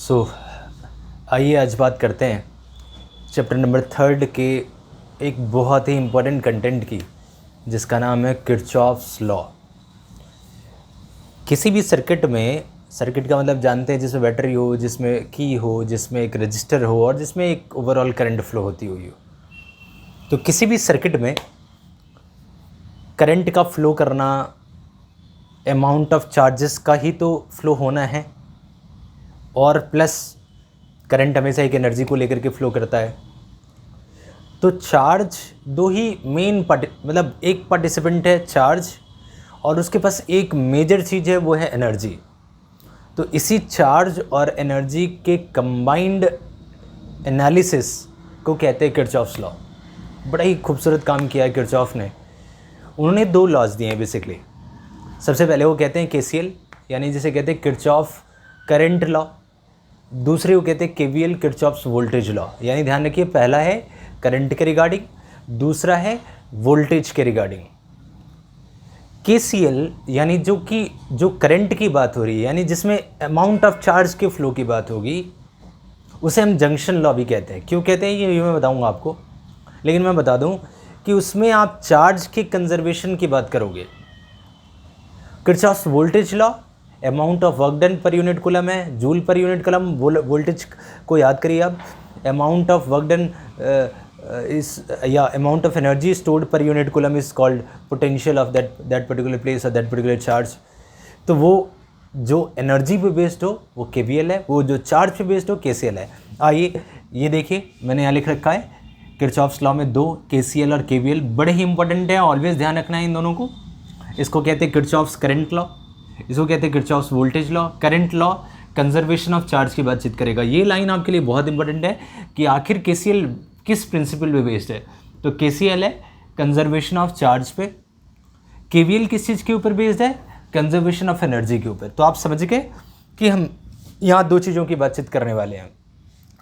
सो आइए आज बात करते हैं चैप्टर नंबर 3 के एक बहुत ही इम्पोर्टेंट कंटेंट की, जिसका नाम है किरचॉफ्स लॉ। किसी भी सर्किट में, सर्किट का मतलब जानते हैं जिसमें बैटरी हो, जिसमें की हो, जिसमें एक रजिस्टर हो और जिसमें एक ओवरऑल करंट फ्लो होती हुई हो। तो किसी भी सर्किट में करंट का फ्लो करना अमाउंट ऑफ चार्जेस का ही तो फ्लो होना है, और प्लस करंट हमेशा एक एनर्जी को लेकर के फ्लो करता है। तो चार्ज दो ही मेन मतलब एक पार्टिसिपेंट है चार्ज, और उसके पास एक मेजर चीज़ है, वो है एनर्जी। तो इसी चार्ज और एनर्जी के कंबाइंड एनालिसिस को कहते हैं किरचॉफ्स लॉ। बड़ा ही खूबसूरत काम किया है किरचॉफ ने। उन्होंने दो लॉज दिए हैं बेसिकली। सबसे पहले वो कहते हैं केसीएल, यानी जिसे कहते हैं किरचॉफ करंट लॉ। दूसरे वो कहते हैं केवीएल, किरचॉफ्स वोल्टेज लॉ। यानी ध्यान रखिए, पहला है करंट के रिगार्डिंग, दूसरा है वोल्टेज के रिगार्डिंग। केसीएल यानी जो करंट की बात हो रही है, यानी जिसमें अमाउंट ऑफ चार्ज के फ्लो की बात होगी, उसे हम जंक्शन लॉ भी कहते हैं। क्यों कहते हैं ये मैं बताऊंगा आपको, लेकिन मैं बता दूं कि उसमें आप चार्ज के कंजर्वेशन की बात करोगे। Kirchhoff's voltage law, amount of work done per unit coulomb है, joule per unit coulomb. Voltage को याद करिए आप, अमाउंट ऑफ वर्क डन या amount of energy stored per unit coulomb is called potential of that particular place और that particular charge. तो वो जो एनर्जी पे बेस्ड हो वो केवीएल है, वो जो चार्ज पे बेस्ड हो केसीएल है। आइए ये देखिए, मैंने यहाँ लिख रखा है किरचॉफ्स लॉ में दो, केसीएल और केवीएल, बड़े ही इंपॉर्टेंट है, ऑलवेज ध्यान रखना है इन दोनों को। इसको कहते हैं किरचॉफ्स करंट लॉ, इसको कहते हैं Kirchhoff's voltage law. Current law conservation of charge की बातचीत करेगा। ये लाइन आपके लिए बहुत इंपॉर्टेंट है कि आखिर केसीएल किस प्रिंसिपल पे बेस्ड है। तो केसीएल है कंजर्वेशन ऑफ चार्ज पे, केवीएल किस चीज़ के ऊपर बेस्ड है, कंजर्वेशन ऑफ एनर्जी के ऊपर। तो आप समझ गए कि हम यहाँ दो चीज़ों की बातचीत करने वाले हैं।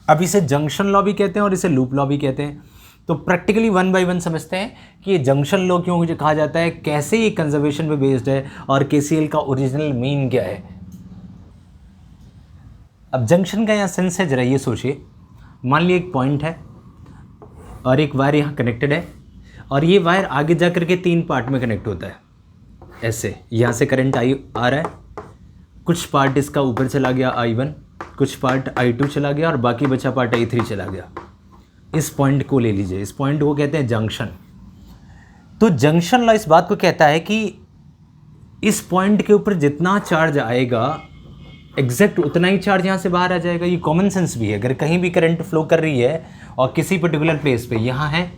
अब इसे जंक्शन लॉ भी कहते हैं और इसे लूप लॉ भी कहते हैं। तो प्रैक्टिकली वन बाय वन समझते हैं कि ये जंक्शन लॉ क्यों मुझे कहा जाता है, कैसे ये कंजर्वेशन पे बेस्ड है और केसीएल का ओरिजिनल मीन क्या है। अब जंक्शन का यहाँ सेंस है, जरा ये सोचिए। मान लिया एक पॉइंट है और एक वायर यहाँ कनेक्टेड है, और ये वायर आगे जा करके तीन पार्ट में कनेक्ट होता है। ऐसे यहाँ से करंट आ रहा है, कुछ पार्ट इसका ऊपर चला गया I1, कुछ पार्ट I2 चला गया और बाकी बचा पार्ट I3 चला गया। इस पॉइंट को ले लीजिए, इस पॉइंट को कहते हैं जंक्शन। तो जंक्शन लॉ इस बात को कहता है कि इस पॉइंट के ऊपर जितना चार्ज आएगा एग्जैक्ट उतना ही चार्ज यहाँ से बाहर आ जाएगा। ये कॉमन सेंस भी है। अगर कहीं भी करंट फ्लो कर रही है और किसी पर्टिकुलर प्लेस पे, यहाँ है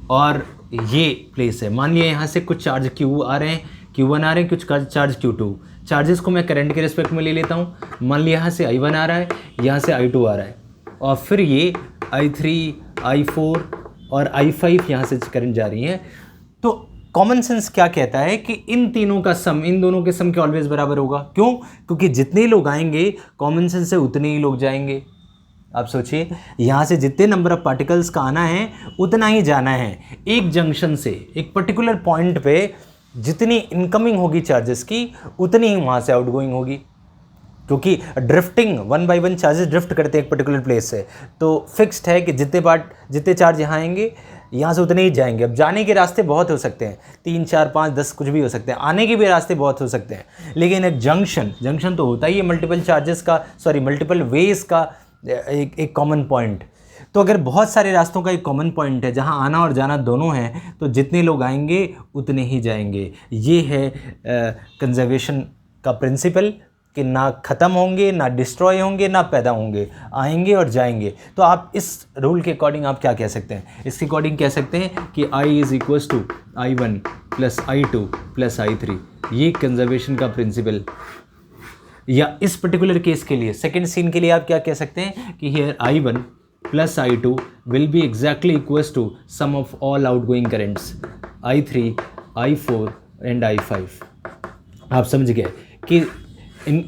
और ये प्लेस है, मान लिया यहाँ से कुछ चार्ज Q आ रहे हैं, Q1 आ रहे हैं, कुछ चार्ज Q2। चार्जेस को मैं करंट के रिस्पेक्ट में ले लेता हूँ। मान लिया यहाँ से I1 आ रहा है, यहाँ से I2 आ रहा है, और फिर ये I3, I4 और I5 यहाँ से करंट जा रही हैं। तो कॉमन सेंस क्या कहता है कि इन तीनों का सम, इन दोनों के सम के ऑलवेज बराबर होगा। क्यों? क्योंकि जितने लोग आएंगे कॉमन सेंस से उतने ही लोग जाएंगे। आप सोचिए, यहाँ से जितने नंबर ऑफ पार्टिकल्स का आना है उतना ही जाना है। एक जंक्शन से एक पर्टिकुलर पॉइंट पे जितनी इनकमिंग होगी चार्जेस की, उतनी ही वहाँ से आउटगोइंग होगी। क्योंकि drifting, one by one charges drift करते हैं एक पर्टिकुलर प्लेस से, तो फिक्स्ड है कि जितने चार्ज यहाँ आएंगे यहाँ से उतने ही जाएंगे। अब जाने के रास्ते बहुत हो सकते हैं, 3, 4, 5, 10 कुछ भी हो सकते हैं, आने के भी रास्ते बहुत हो सकते हैं। लेकिन एक जंक्शन तो होता ही है मल्टीपल चार्जेस का, मल्टीपल वेज का एक कॉमन पॉइंट। तो अगर बहुत सारे रास्तों का एक कॉमन पॉइंट है जहाँ आना और जाना दोनों हैं, तो जितने लोग आएंगे उतने ही जाएंगे। ये है कंजर्वेशन का प्रिंसिपल कि ना ख़त्म होंगे, ना डिस्ट्रॉय होंगे, ना पैदा होंगे, आएंगे और जाएंगे। तो आप इस रूल के अकॉर्डिंग आप क्या कह सकते हैं? इसके अकॉर्डिंग कह सकते हैं कि I is equals to I1 plus I2 plus I3। ये कंजर्वेशन का प्रिंसिपल। या इस पर्टिकुलर केस के लिए, सेकेंड सीन के लिए आप क्या कह सकते हैं कि here I1 plus I2 will be exactly equals to sum of all outgoing currents I3, I4 and I5। आप समझ गए कि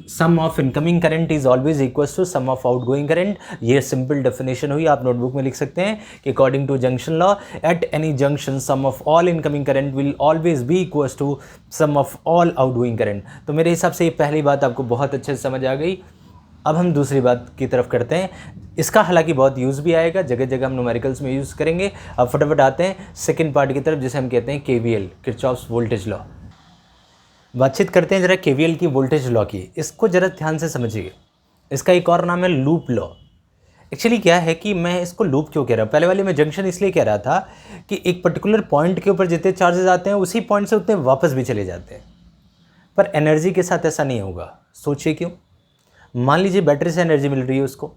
sum of incoming current is always equals to sum of outgoing current. ये सिंपल डेफिनेशन हुई, आप notebook में लिख सकते हैं कि according to junction law, at any junction sum of all incoming current will always be equals to sum of all outgoing current. तो मेरे हिसाब से ये पहली बात आपको बहुत अच्छे से समझ आ गई अब हम दूसरी बात की तरफ करते हैं। इसका हालांकि बहुत यूज़ भी आएगा, जगह जगह हम न्यूमेरिकल्स में यूज़ करेंगे। अब फटाफट आते हैं सेकंड पार्ट की तरफ, जिसे हम कहते हैं केवीएल, किरचॉफ्स वोल्टेज लॉ। बातचीत करते हैं ज़रा केवीएल की वोल्टेज लॉ की। इसको ज़रा ध्यान से समझिए। इसका एक और नाम है लूप लॉ। एक्चुअली क्या है कि मैं इसको लूप क्यों कह रहा हूँ, पहले वाले में जंक्शन इसलिए कह रहा था कि एक पर्टिकुलर पॉइंट के ऊपर जितने चार्जेस आते हैं उसी पॉइंट से उतने वापस भी चले जाते हैं, पर एनर्जी के साथ ऐसा नहीं होगा। सोचिए क्यों। मान लीजिए बैटरी से एनर्जी मिल रही है उसको,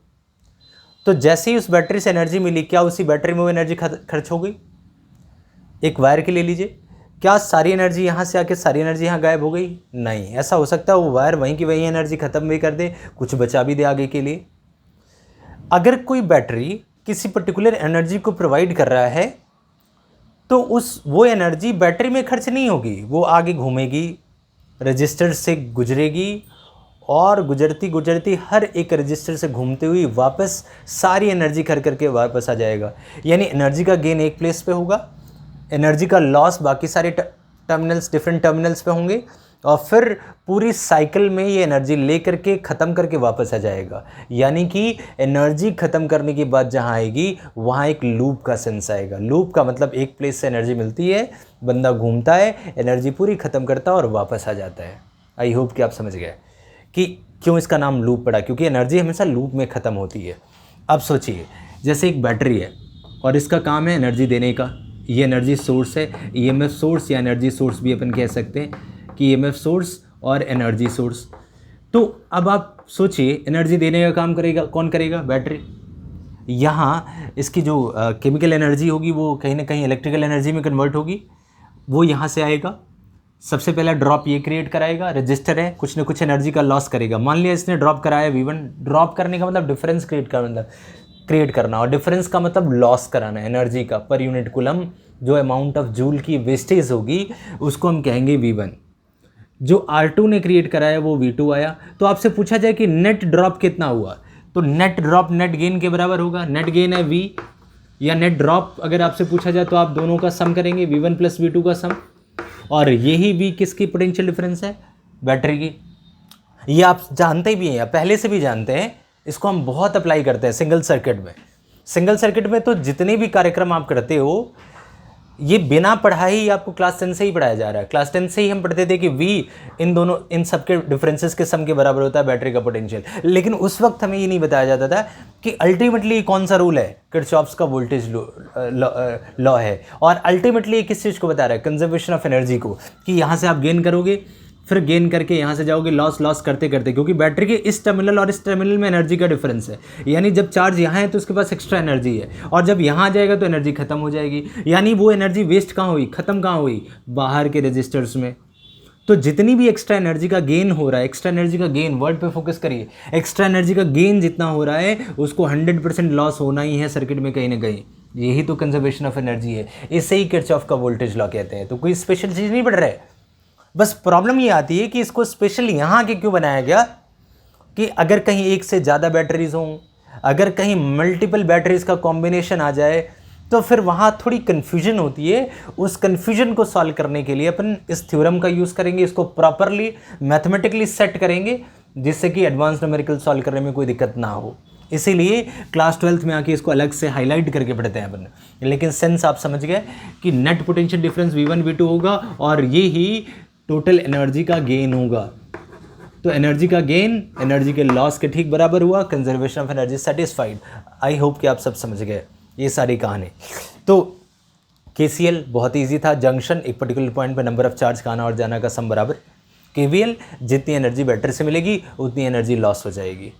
तो जैसे ही उस बैटरी से एनर्जी मिली, क्या उसी बैटरी में वो एनर्जी खर्च हो गई? एक वायर के ले लीजिए, क्या सारी एनर्जी यहाँ से आके सारी एनर्जी यहाँ गायब हो गई? नहीं, ऐसा हो सकता है वो वायर वहीं की वहीं एनर्जी खत्म भी कर दे, कुछ बचा भी दे आगे के लिए। अगर कोई बैटरी किसी पर्टिकुलर एनर्जी को प्रोवाइड कर रहा है तो वो एनर्जी बैटरी में खर्च नहीं होगी, वो आगे घूमेगी, रजिस्टर से गुजरेगी और गुजरती गुजरती हर एक रजिस्टर से घूमते हुए वापस सारी एनर्जी करके वापस आ जाएगा। यानी एनर्जी का गेन एक प्लेस पे होगा, एनर्जी का लॉस बाकी सारे टर्मिनल्स, डिफरेंट टर्मिनल्स पे होंगे, और फिर पूरी साइकिल में ये एनर्जी ले करके ख़त्म करके वापस आ जाएगा। यानी कि एनर्जी ख़त्म करने की बात जहाँ आएगी वहाँ एक लूप का सेंस आएगा। लूप का मतलब एक प्लेस से एनर्जी मिलती है, बंदा घूमता है, एनर्जी पूरी ख़त्म करता है और वापस आ जाता है। आई होप कि आप समझ गए कि क्यों इसका नाम लूप पड़ा, क्योंकि एनर्जी हमेशा लूप में ख़त्म होती है। अब सोचिए, जैसे एक बैटरी है और इसका काम है एनर्जी देने का, ये एनर्जी सोर्स है, ईएमएफ सोर्स या एनर्जी सोर्स भी अपन कह सकते हैं कि ईएमएफ सोर्स और एनर्जी सोर्स। तो अब आप सोचिए, एनर्जी देने का काम करेगा कौन करेगा? बैटरी। यहाँ इसकी जो केमिकल एनर्जी होगी वो कहीं ना कहीं इलेक्ट्रिकल एनर्जी में कन्वर्ट होगी, वो यहाँ से आएगा, सबसे पहला ड्रॉप ये क्रिएट कराएगा, रजिस्टर है, कुछ ना कुछ एनर्जी का लॉस करेगा। मान लिया इसने ड्रॉप कराया V1, ड्रॉप करने का मतलब डिफरेंस क्रिएट करना, और डिफरेंस का मतलब लॉस कराना एनर्जी का पर यूनिट कूलम। जो अमाउंट ऑफ जूल की वेस्टेज होगी उसको हम कहेंगे V1। जो R2 ने क्रिएट कराया वो V2 आया। तो आपसे पूछा जाए कि नेट ड्रॉप कितना हुआ, तो नेट ड्रॉप नेट गेन के बराबर होगा। नेट गेन है V, या नेट ड्रॉप अगर आपसे पूछा जाए तो आप दोनों का सम करेंगे, V1 प्लस V2 का सम। और यही V किसकी पोटेंशियल डिफरेंस है? बैटरी की। ये आप जानते भी हैं या पहले से भी जानते हैं, इसको हम बहुत अप्लाई करते हैं सिंगल सर्किट में। सिंगल सर्किट में तो जितने भी कार्यक्रम आप करते हो, ये बिना पढ़ाई आपको क्लास 10 से ही पढ़ाया जा रहा है। क्लास 10 से ही हम पढ़ते थे कि V इन सब के डिफरेंसेस के सम के बराबर होता है बैटरी का पोटेंशियल। लेकिन उस वक्त हमें ये नहीं बताया जाता था कि अल्टीमेटली कौन सा रूल है, किरचॉफ्स का वोल्टेज लॉ है, और अल्टीमेटली किस चीज़ को बता रहा है? कंजर्वेशन ऑफ एनर्जी को, कि यहाँ से आप गेन करोगे, फिर गेन करके यहाँ से जाओगे लॉस करते करते, क्योंकि बैटरी के इस टर्मिनल और इस टर्मिनल में एनर्जी का डिफरेंस है। यानी जब चार्ज यहाँ है तो उसके पास एक्स्ट्रा एनर्जी है, और जब यहाँ आ जाएगा तो एनर्जी खत्म हो जाएगी। यानी वो एनर्जी वेस्ट कहाँ हुई, खत्म कहाँ हुई? बाहर के रजिस्टर्स में। तो जितनी भी एक्स्ट्रा एनर्जी का गेन हो रहा है, एक्स्ट्रा एनर्जी का गेन, वर्ड पे फोकस करिए, एक्स्ट्रा एनर्जी का गेन जितना हो रहा है उसको 100% लॉस होना ही है सर्किट में कहीं ना कहीं। यही तो कंजर्वेशन ऑफ एनर्जी है, इसे ही किरचॉफ का वोल्टेज लॉ कहते हैं। तो कोई स्पेशल चीज़ नहीं पढ़ रहा है। बस प्रॉब्लम ये आती है कि इसको स्पेशल यहाँ के क्यों बनाया गया, कि अगर कहीं एक से ज़्यादा बैटरीज हों, अगर कहीं मल्टीपल बैटरीज का कॉम्बिनेशन आ जाए तो फिर वहाँ थोड़ी कन्फ्यूजन होती है। उस कन्फ्यूजन को सॉल्व करने के लिए अपन इस थ्योरम का यूज़ करेंगे, इसको प्रॉपरली मैथमेटिकली सेट करेंगे, जिससे कि एडवांस न्यूमेरिकल सॉल्व करने में कोई दिक्कत ना हो। इसीलिए क्लास 12th में आके इसको अलग से हाईलाइट करके पढ़ते हैं अपन। लेकिन सेंस आप समझ गए कि net potential difference V1 V2 होगा, और ये ही टोटल एनर्जी का गेन होगा। तो एनर्जी का गेन एनर्जी के लॉस के ठीक बराबर हुआ, conservation of energy satisfied. I hope कि आप सब समझ गए ये सारी कहानी। तो KCL बहुत इजी था, जंक्शन एक पर्टिकुलर पॉइंट पर नंबर ऑफ चार्ज का आना और जाना का सम बराबर। KVL जितनी एनर्जी बैटरी से मिलेगी उतनी एनर्जी लॉस हो जाएगी।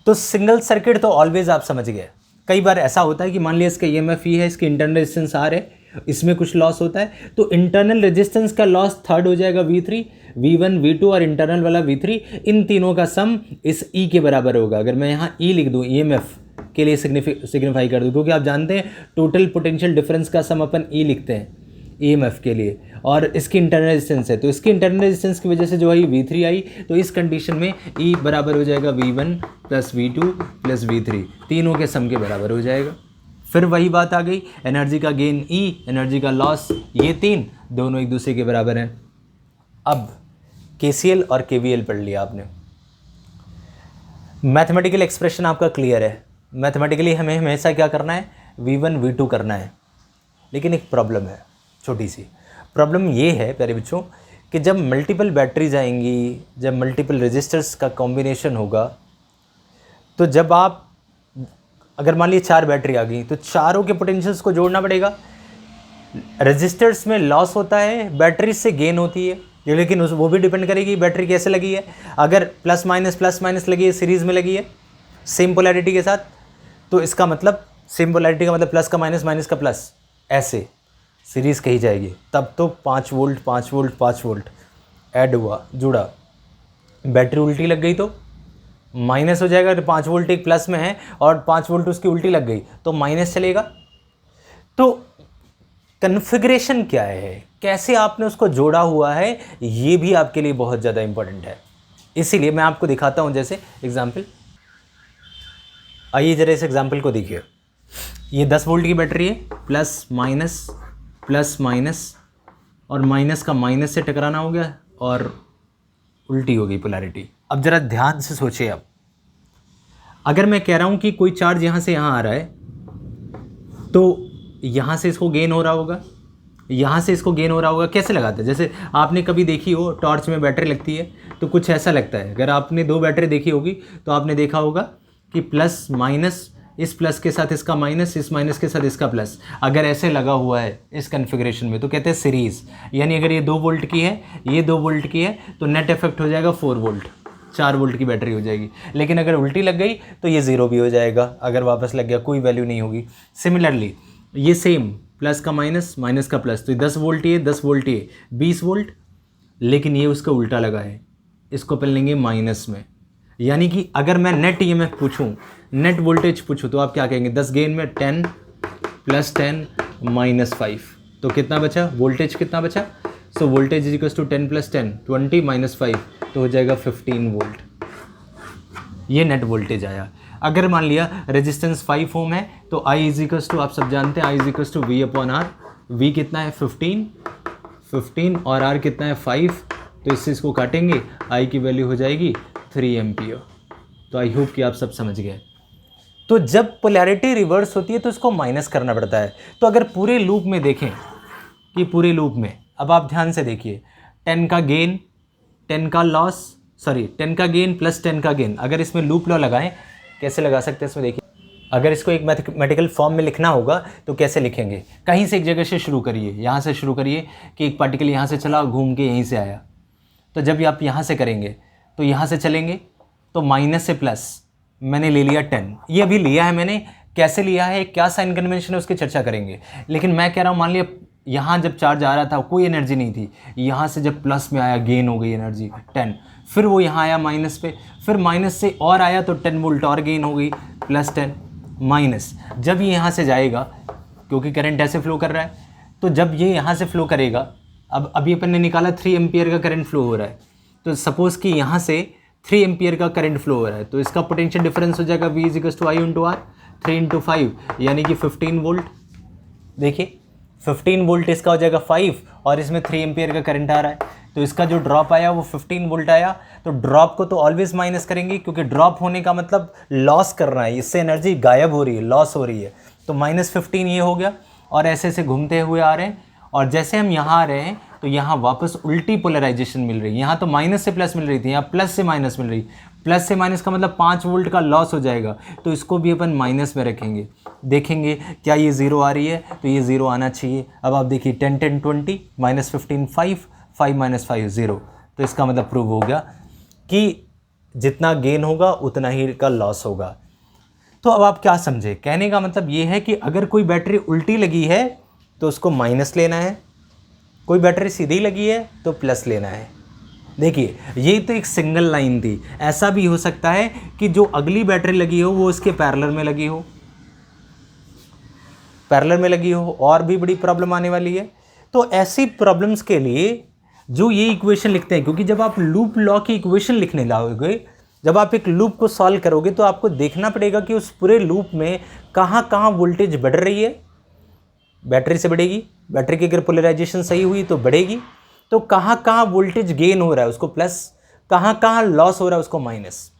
तो सिंगल सर्किट तो ऑलवेज आप समझ गए। कई बार ऐसा होता है कि मान लिया इसका EMF E है, इसकी इंटरनल रेजिस्टेंस R है, इसमें कुछ लॉस होता है, तो इंटरनल रेजिस्टेंस का लॉस थर्ड हो जाएगा V3, V1 V2 और इंटरनल वाला V3, इन तीनों का सम इस E के बराबर होगा। अगर मैं यहाँ E लिख दूँ, EMF के लिए सिग्निफाई कर दूँ, क्योंकि आप जानते हैं टोटल पोटेंशियल डिफरेंस का सम अपन E लिखते हैं EMF के लिए, और इसकी इंटरनल रेजिस्टेंस है, तो इसकी इंटरनल रेजिस्टेंस की वजह से जो आई V3 आई, तो इस कंडीशन में E बराबर हो जाएगा V1 plus V2 plus V3, तीनों के सम के बराबर हो जाएगा। फिर वही बात आ गई, एनर्जी का गेन E, एनर्जी का लॉस, ये तीन दोनों एक दूसरे के बराबर हैं। अब KCL और KVL पढ़ लिया आपने। मैथमेटिकल एक्सप्रेशन आपका क्लियर है। मैथमेटिकली हमें हमेशा क्या करना है, V1 V2 करना है। लेकिन एक प्रॉब्लम है, छोटी सी प्रॉब्लम ये है प्यारे बच्चों कि जब मल्टीपल बैटरीज आएंगी, जब मल्टीपल रजिस्टर्स का कॉम्बिनेशन होगा, तो जब आप अगर मान लीजिए 4 बैटरी आ गई तो चारों के पोटेंशियल्स को जोड़ना पड़ेगा। रजिस्टर्स में लॉस होता है, बैटरी से गेन होती है, लेकिन वो भी डिपेंड करेगी बैटरी कैसे लगी है। अगर प्लस माइनस लगी है, सीरीज़ में लगी है सेम पोलैरिटी के साथ, तो इसका मतलब सेम पोलैरिटी का मतलब प्लस का माइनस, माइनस का प्लस, ऐसे सीरीज़ कही जाएगी। तब तो 5 वोल्ट 5 वोल्ट 5 वोल्ट ऐड हुआ, जुड़ा। बैटरी उल्टी लग गई तो माइनस हो जाएगा। तो 5 वोल्ट एक प्लस में है और 5 वोल्ट उसकी उल्टी लग गई तो माइनस चलेगा। तो कन्फिग्रेशन क्या है, कैसे आपने उसको जोड़ा हुआ है, ये भी आपके लिए बहुत ज़्यादा इंपॉर्टेंट है। इसीलिए मैं आपको दिखाता हूँ, जैसे एग्जाम्पल। आइए जरा इस एग्जाम्पल को देखिए। ये 10 वोल्ट की बैटरी है, प्लस माइनस और माइनस का माइनस से टकराना हो गया और उल्टी हो गई पोलैरिटी। अब ज़रा ध्यान से सोचिए। अब अगर मैं कह रहा हूँ कि कोई चार्ज यहाँ से यहाँ आ रहा है, तो यहाँ से इसको गेन हो रहा होगा, यहाँ से इसको गेन हो रहा होगा। कैसे लगाते हैं? जैसे आपने कभी देखी हो टॉर्च में बैटरी लगती है तो कुछ ऐसा लगता है। अगर आपने 2 बैटरी देखी होगी तो आपने देखा होगा कि प्लस माइनस, इस प्लस के साथ इसका माइनस, इस माइनस के साथ इसका प्लस, अगर ऐसे लगा हुआ है इस कन्फिग्रेशन में तो कहते हैं सीरीज़। यानी अगर ये 2 वोल्ट की है, ये 2 वोल्ट की है, तो नेट इफेक्ट हो जाएगा 4 वोल्ट, 4 वोल्ट की बैटरी हो जाएगी। लेकिन अगर उल्टी लग गई तो ये 0 भी हो जाएगा। अगर वापस लग गया कोई वैल्यू नहीं होगी। सिमिलरली ये सेम, प्लस का माइनस, माइनस का प्लस, तो 10 वोल्ट ये 10 वोल्ट ये 20 वोल्ट, लेकिन ये उसका उल्टा लगा है, इसको अपन लेंगे माइनस में। यानी कि अगर मैं नेट ईएमएफ पूछूं, नेट वोल्टेज पूछूं, तो आप क्या कहेंगे? 10 गेन में 10 प्लस 10 माइनस 5, तो कितना बचा? वोल्टेज कितना बचा? So voltage is equal to 10 plus 10 20 minus 5, तो हो जाएगा 15 वोल्ट। ये नेट वोल्टेज आया। अगर मान लिया रेजिस्टेंस 5 ओम है तो I इज इक्वल टू, आप सब जानते हैं I is equal to V upon R। V कितना है? 15 और R कितना है? 5। तो इससे इसको काटेंगे, I की वैल्यू हो जाएगी 3 एम्पियर। तो आई होप कि आप सब समझ गए। तो जब पोलैरिटी रिवर्स होती है तो इसको माइनस करना पड़ता है। तो अगर पूरे लूप में देखें कि पूरे लूप में, अब आप ध्यान से देखिए, 10 का गेन 10 का लॉस, सॉरी 10 का गेन प्लस 10 का गेन, अगर इसमें लूप लॉ लगाएं, कैसे लगा सकते हैं इसमें देखिए। अगर इसको एक मैथमेटिकल फॉर्म में लिखना होगा तो कैसे लिखेंगे? कहीं से एक जगह से शुरू करिए, यहाँ से शुरू करिए कि एक पार्टिकल यहाँ से चला, घूम के यहीं से आया। तो जब आप यहाँ से करेंगे तो यहाँ से चलेंगे तो माइनस से प्लस, मैंने ले लिया 10, ये अभी लिया है मैंने, कैसे लिया है, क्या साइन कन्वेंशन है, उसकी चर्चा करेंगे। लेकिन मैं कह रहा हूँ, मान लिया यहाँ जब चार्ज आ रहा था कोई एनर्जी नहीं थी, यहाँ से जब प्लस में आया गेन हो गई एनर्जी 10, फिर वो यहाँ आया माइनस पे, फिर माइनस से और आया तो 10 वोल्ट और गेन हो गई प्लस 10 माइनस। जब ये यहाँ से जाएगा, क्योंकि करंट ऐसे फ्लो कर रहा है, तो जब ये यहाँ से फ्लो करेगा, अब अभी अपन ने निकाला 3 एम्पियर का करंट फ्लो हो रहा है, तो सपोज़ कि यहाँ से 3 एम्पियर का करंट फ्लो हो रहा है, तो इसका पोटेंशियल डिफरेंस हो जाएगा V is equal to I into R, 3 into 5 यानी कि 15 वोल्ट। देखिए 15 वोल्ट इसका हो जाएगा 5 और इसमें 3 एम्पियर का करंट आ रहा है, तो इसका जो ड्रॉप आया वो 15 वोल्ट आया। तो ड्रॉप को तो ऑलवेज माइनस करेंगे, क्योंकि ड्रॉप होने का मतलब लॉस कर रहा है, इससे एनर्जी गायब हो रही है, लॉस हो रही है। तो -15 ये हो गया और ऐसे ऐसे घूमते हुए आ रहे हैं, और जैसे हम यहाँ आ रहे हैं तो यहाँ वापस उल्टी पोलराइजेशन मिल रही है। यहाँ तो माइनस से प्लस मिल रही थी, यहाँ प्लस से माइनस मिल रही। प्लस से माइनस का मतलब 5 वोल्ट का लॉस हो जाएगा, तो इसको भी अपन माइनस में रखेंगे। देखेंगे क्या ये 0 आ रही है, तो ये 0 आना चाहिए। अब आप देखिए 10 10 20 -15 5 5 - 5 0, तो इसका मतलब प्रूव हो गया कि जितना गेन होगा उतना ही का लॉस होगा। तो अब आप क्या समझे? कहने का मतलब ये है कि अगर कोई बैटरी उल्टी लगी है तो उसको माइनस लेना है, कोई बैटरी सीधी लगी है तो प्लस लेना है। देखिए ये तो एक सिंगल लाइन थी, ऐसा भी हो सकता है कि जो अगली बैटरी लगी हो वो उसके पैरेलल में लगी हो, पैरेलल में लगी हो, और भी बड़ी प्रॉब्लम आने वाली है। तो ऐसी प्रॉब्लम्स के लिए जो ये इक्वेशन लिखते हैं, क्योंकि जब आप लूप लॉ की इक्वेशन लिखने लाओगे, जब आप एक लूप को सॉल्व करोगे, तो आपको देखना पड़ेगा कि उस पूरे लूप में कहाँ कहाँ वोल्टेज बढ़ रही है, बैटरी से बढ़ेगी, बैटरी की अगर पोलराइजेशन सही हुई तो बढ़ेगी, तो कहाँ कहाँ वोल्टेज गेन हो रहा है उसको प्लस, कहाँ कहाँ लॉस हो रहा है उसको माइनस।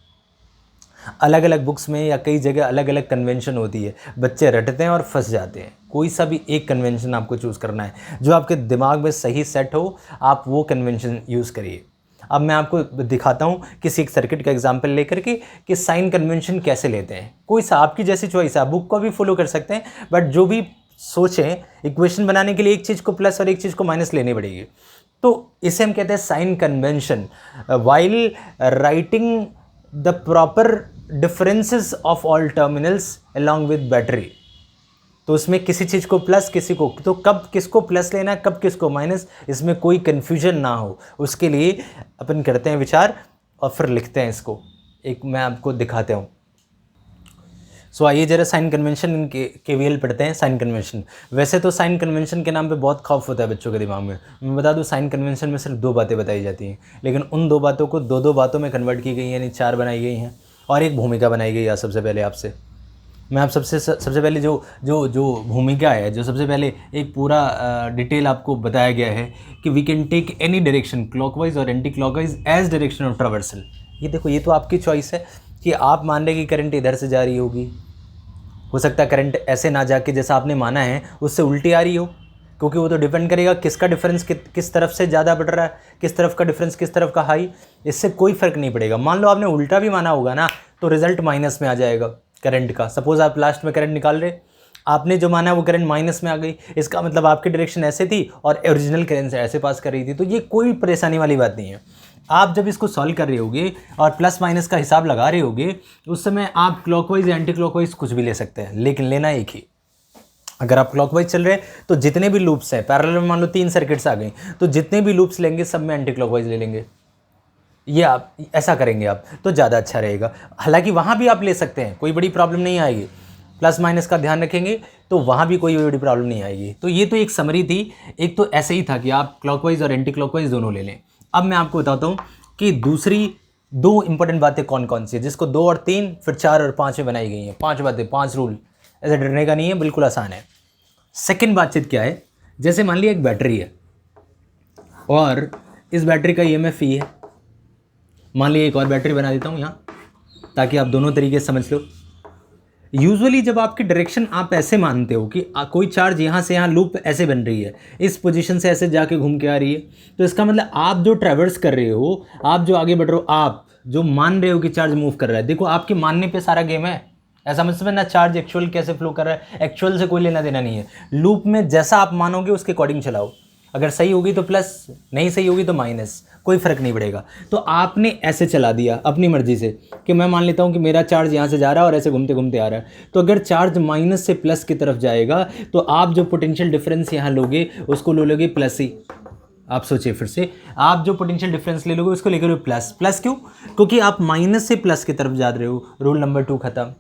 अलग अलग बुक्स में या कई जगह अलग अलग कन्वेंशन होती है, बच्चे रटते हैं और फंस जाते हैं। कोई सा भी एक कन्वेंशन आपको चूज़ करना है जो आपके दिमाग में सही सेट हो, आप वो कन्वेंशन यूज़ करिए। अब मैं आपको दिखाता हूँ किसी एक सर्किट का एग्जांपल लेकर के कि साइन कन्वेंशन कैसे लेते हैं। कोई सा आपकी जैसी चॉइस है, आप बुक को भी फॉलो कर सकते हैं, बट जो भी सोचें इक्वेशन बनाने के लिए एक चीज़ को प्लस और एक चीज़ को माइनस लेनी पड़ेगी। तो इसे हम कहते हैं sign convention. While writing the proper differences of all terminals along with battery, तो उसमें किसी चीज़ को प्लस किसी को, तो कब किसको प्लस लेना है कब किसको माइनस, इसमें कोई कन्फ्यूजन ना हो, उसके लिए अपन करते हैं विचार और फिर लिखते हैं इसको। एक मैं आपको दिखाता हूँ। सो आइए जरा साइन कन्वेंशन के केवीएल पढ़ते हैं। साइन कन्वेंशन, वैसे तो साइन कन्वेंशन के नाम पे बहुत खौफ होता है बच्चों के दिमाग में। मैं बता दूं साइन कन्वेंशन में सिर्फ 2 बातें बताई जाती हैं, लेकिन उन 2 बातों को 2 बातों में कन्वर्ट की गई, यानी 4 बनाई गई हैं और एक भूमिका बनाई गई है। सबसे पहले आपसे मैं आप सबसे पहले जो भूमिका है, जो सबसे पहले एक पूरा डिटेल आपको बताया गया है कि we can take any direction clockwise और anti clockwise as direction of traversal. ये देखो, ये तो आपकी चॉइस है कि आप मान रहे कि करंट इधर से जा रही होगी, हो सकता है करंट ऐसे ना जाके जैसा आपने माना है उससे उल्टी आ रही हो, क्योंकि वो तो डिपेंड करेगा किसका डिफरेंस किस तरफ से ज़्यादा बढ़ रहा है, किस तरफ का डिफरेंस किस तरफ का हाई, इससे कोई फ़र्क नहीं पड़ेगा। मान लो आपने उल्टा भी माना होगा ना, तो रिजल्ट माइनस में आ जाएगा करंट का। सपोज आप लास्ट में करंट निकाल रहे, आपने जो माना वो करंट माइनस में आ गई, इसका मतलब आपकी डायरेक्शन ऐसे थी और ओरिजिनल करंट से ऐसे पास कर रही थी, तो ये कोई परेशानी वाली बात नहीं है। आप जब इसको सॉल्व कर रहे होगे और प्लस माइनस का हिसाब लगा रहे होगे, उस समय आप क्लॉकवाइज या एंटी क्लॉकवाइज कुछ भी ले सकते हैं, लेकिन लेना एक ही। अगर आप क्लॉकवाइज चल रहे हैं तो जितने भी लूप्स हैं पैरेलल में, मान लो 3 सर्किट्स आ गई, तो जितने भी लूप्स लेंगे सब में एंटी क्लॉकवाइज ले लेंगे। ये आप ऐसा करेंगे आप तो ज़्यादा अच्छा रहेगा। हालांकि वहाँ भी आप ले सकते हैं, कोई बड़ी प्रॉब्लम नहीं आएगी, प्लस माइनस का ध्यान रखेंगे तो वहाँ भी कोई बड़ी प्रॉब्लम नहीं आएगी। तो ये तो एक समरी थी, एक तो ऐसे ही था कि आप क्लॉकवाइज और एंटी क्लॉकवाइज दोनों ले लें। अब मैं आपको बताता हूँ कि दूसरी 2 इंपॉर्टेंट बातें कौन कौन सी है, जिसको 2 और 3 फिर 4 और 5 में बनाई गई हैं। 5 बातें, 5 रूल, ऐसे डरने का नहीं है, बिल्कुल आसान है। सेकेंड बातचीत क्या है, जैसे मान लिया एक बैटरी है और इस बैटरी का EMF E है। मान लिया एक और बैटरी बना देता हूँ यहाँ, ताकि आप दोनों तरीके से समझ लो। यूजुअली जब आपकी डायरेक्शन आप ऐसे मानते हो कि कोई चार्ज यहाँ से यहाँ लूप ऐसे बन रही है, इस पोजीशन से ऐसे जाके घूम के आ रही है, तो इसका मतलब आप जो ट्रैवर्स कर रहे हो, आप जो आगे बढ़ रहे हो, आप जो मान रहे हो कि चार्ज मूव कर रहा है, देखो आपके मानने पे सारा गेम है। ऐसा मत समझना चार्ज एक्चुअल कैसे फ्लो कर रहा है, एक्चुअल से कोई लेना देना नहीं है। लूप में जैसा आप मानोगे उसके अकॉर्डिंग चलाओ, अगर सही होगी तो प्लस, नहीं सही होगी तो माइनस, कोई फ़र्क नहीं पड़ेगा। तो आपने ऐसे चला दिया अपनी मर्जी से कि मैं मान लेता हूँ कि मेरा चार्ज यहाँ से जा रहा है और ऐसे घूमते घूमते आ रहा है, तो अगर चार्ज माइनस से प्लस की तरफ जाएगा तो आप जो पोटेंशियल डिफरेंस यहाँ लोगे उसको ले लोगे प्लस ही। आप सोचिए फिर से, आप जो पोटेंशियल डिफरेंस ले लोगे उसको लेकर प्लस। प्लस क्यों? क्योंकि आप माइनस से प्लस की तरफ जा रहे हो। रूल नंबर 2 खत्म।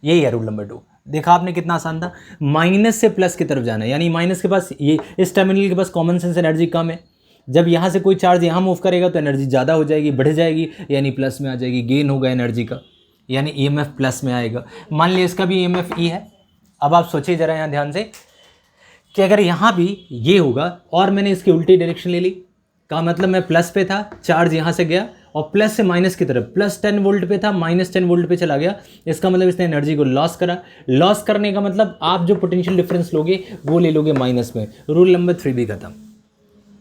यही है रूल नंबर 2। देखा आपने कितना आसान था, माइनस से प्लस की तरफ जाना है, यानी माइनस के पास, ये इस टर्मिनल के पास कॉमन सेंस एनर्जी कम है। जब यहाँ से कोई चार्ज यहाँ मूव करेगा तो एनर्जी ज़्यादा हो जाएगी, बढ़ जाएगी, यानी प्लस में आ जाएगी, गेन होगा एनर्जी का, यानी EMF प्लस में आएगा। मान लिया इसका भी EMF E है। अब आप सोचिए ज़रा यहाँ ध्यान से कि अगर यहाँ भी ये होगा और मैंने इसकी उल्टी डायरेक्शन ले ली, का मतलब मैं प्लस पे था, चार्ज यहाँ से गया और प्लस से माइनस की तरफ, प्लस 10 वोल्ट पे था, माइनस 10 वोल्ट पे चला गया, इसका मतलब इसने एनर्जी को लॉस करा। लॉस करने का मतलब आप जो पोटेंशियल डिफरेंस लोगे वो ले लोगे माइनस में। रूल नंबर 3 भी खत्म।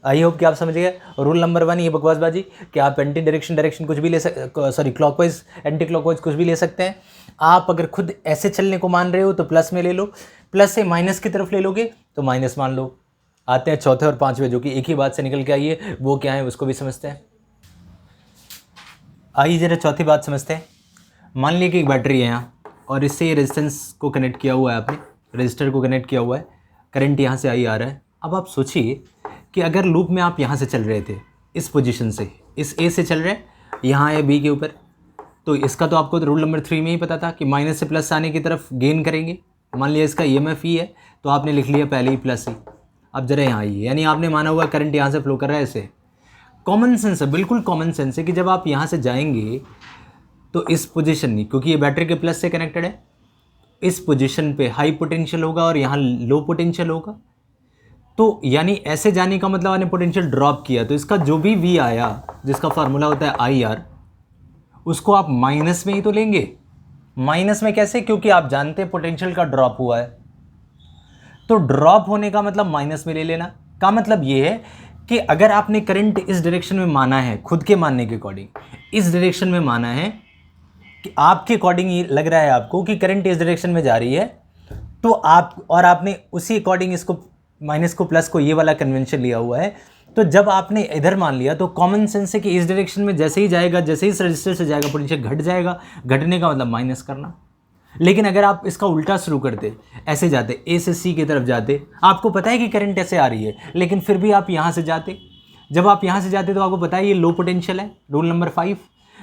आई होप कि आप समझ गए। रूल नंबर 1 ये बकवासबाजी कि आप एंटी डायरेक्शन कुछ भी ले सॉरी क्लॉकवाइज एंटी क्लॉकवाइज कुछ भी ले सकते हैं। आप अगर खुद ऐसे चलने को मान रहे हो तो प्लस में ले लो, प्लस से माइनस की तरफ ले लोगे तो माइनस मान लो। आते हैं चौथे और पांचवें, जो कि एक ही बात से निकल के आई है, वो क्या है उसको भी समझते हैं। आइए जरा चौथी बात समझते हैं। मान लिया कि एक बैटरी है यहाँ और इससे ये रेजिस्टेंस को कनेक्ट किया हुआ है, आपने रजिस्टर को कनेक्ट किया हुआ है, करंट यहाँ से आई आ रहा है। अब आप सोचिए कि अगर लूप में आप यहाँ से चल रहे थे, इस पोजीशन से, इस A से चल रहे हैं, यहाँ है B के ऊपर, तो इसका तो आपको रूल नंबर 3 में ही पता था कि माइनस से प्लस आने की तरफ गेन करेंगे। मान लिया इसका EMF E है तो आपने लिख लिया पहले ही प्लस ही। अब जरा यहाँ आइए, यानी आपने माना हुआ करंट यहाँ से फ्लो कर रहा है ऐसे। कॉमन सेंस है, बिल्कुल कॉमन सेंस है कि जब आप यहाँ से जाएंगे तो इस पोजीशन में, क्योंकि ये बैटरी के प्लस से कनेक्टेड है, इस पोजीशन पे हाई पोटेंशियल होगा और यहाँ लो पोटेंशियल होगा। तो यानी ऐसे जाने का मतलब आपने पोटेंशियल ड्रॉप किया, तो इसका जो भी V आया, जिसका फार्मूला होता है IR, उसको आप माइनस में ही तो लेंगे। माइनस में कैसे? क्योंकि आप जानते हैं पोटेंशियल का ड्रॉप हुआ है, तो ड्रॉप होने का मतलब माइनस में ले लेना। का मतलब ये है कि अगर आपने करंट इस डायरेक्शन में माना है, खुद के मानने के अकॉर्डिंग इस डायरेक्शन में माना है कि आपके अकॉर्डिंग ये लग रहा है आपको कि करंट इस डायरेक्शन में जा रही है, तो आपने उसी अकॉर्डिंग इसको माइनस को प्लस को ये वाला कन्वेंशन लिया हुआ है, तो जब आपने इधर मान लिया तो कॉमन सेंस है कि इस डायरेक्शन में जैसे ही जाएगा, जैसे ही इस रजिस्टर से जाएगा पोटेंशियल घट जाएगा। घटने का मतलब माइनस करना। लेकिन अगर आप इसका उल्टा शुरू करते, ऐसे जाते, ए से सी की तरफ जाते, आपको पता है कि करंट ऐसे आ रही है, लेकिन फिर भी आप यहाँ से जाते। जब आप यहाँ से जाते तो आपको पता है ये लो पोटेंशियल है, रूल नंबर 5।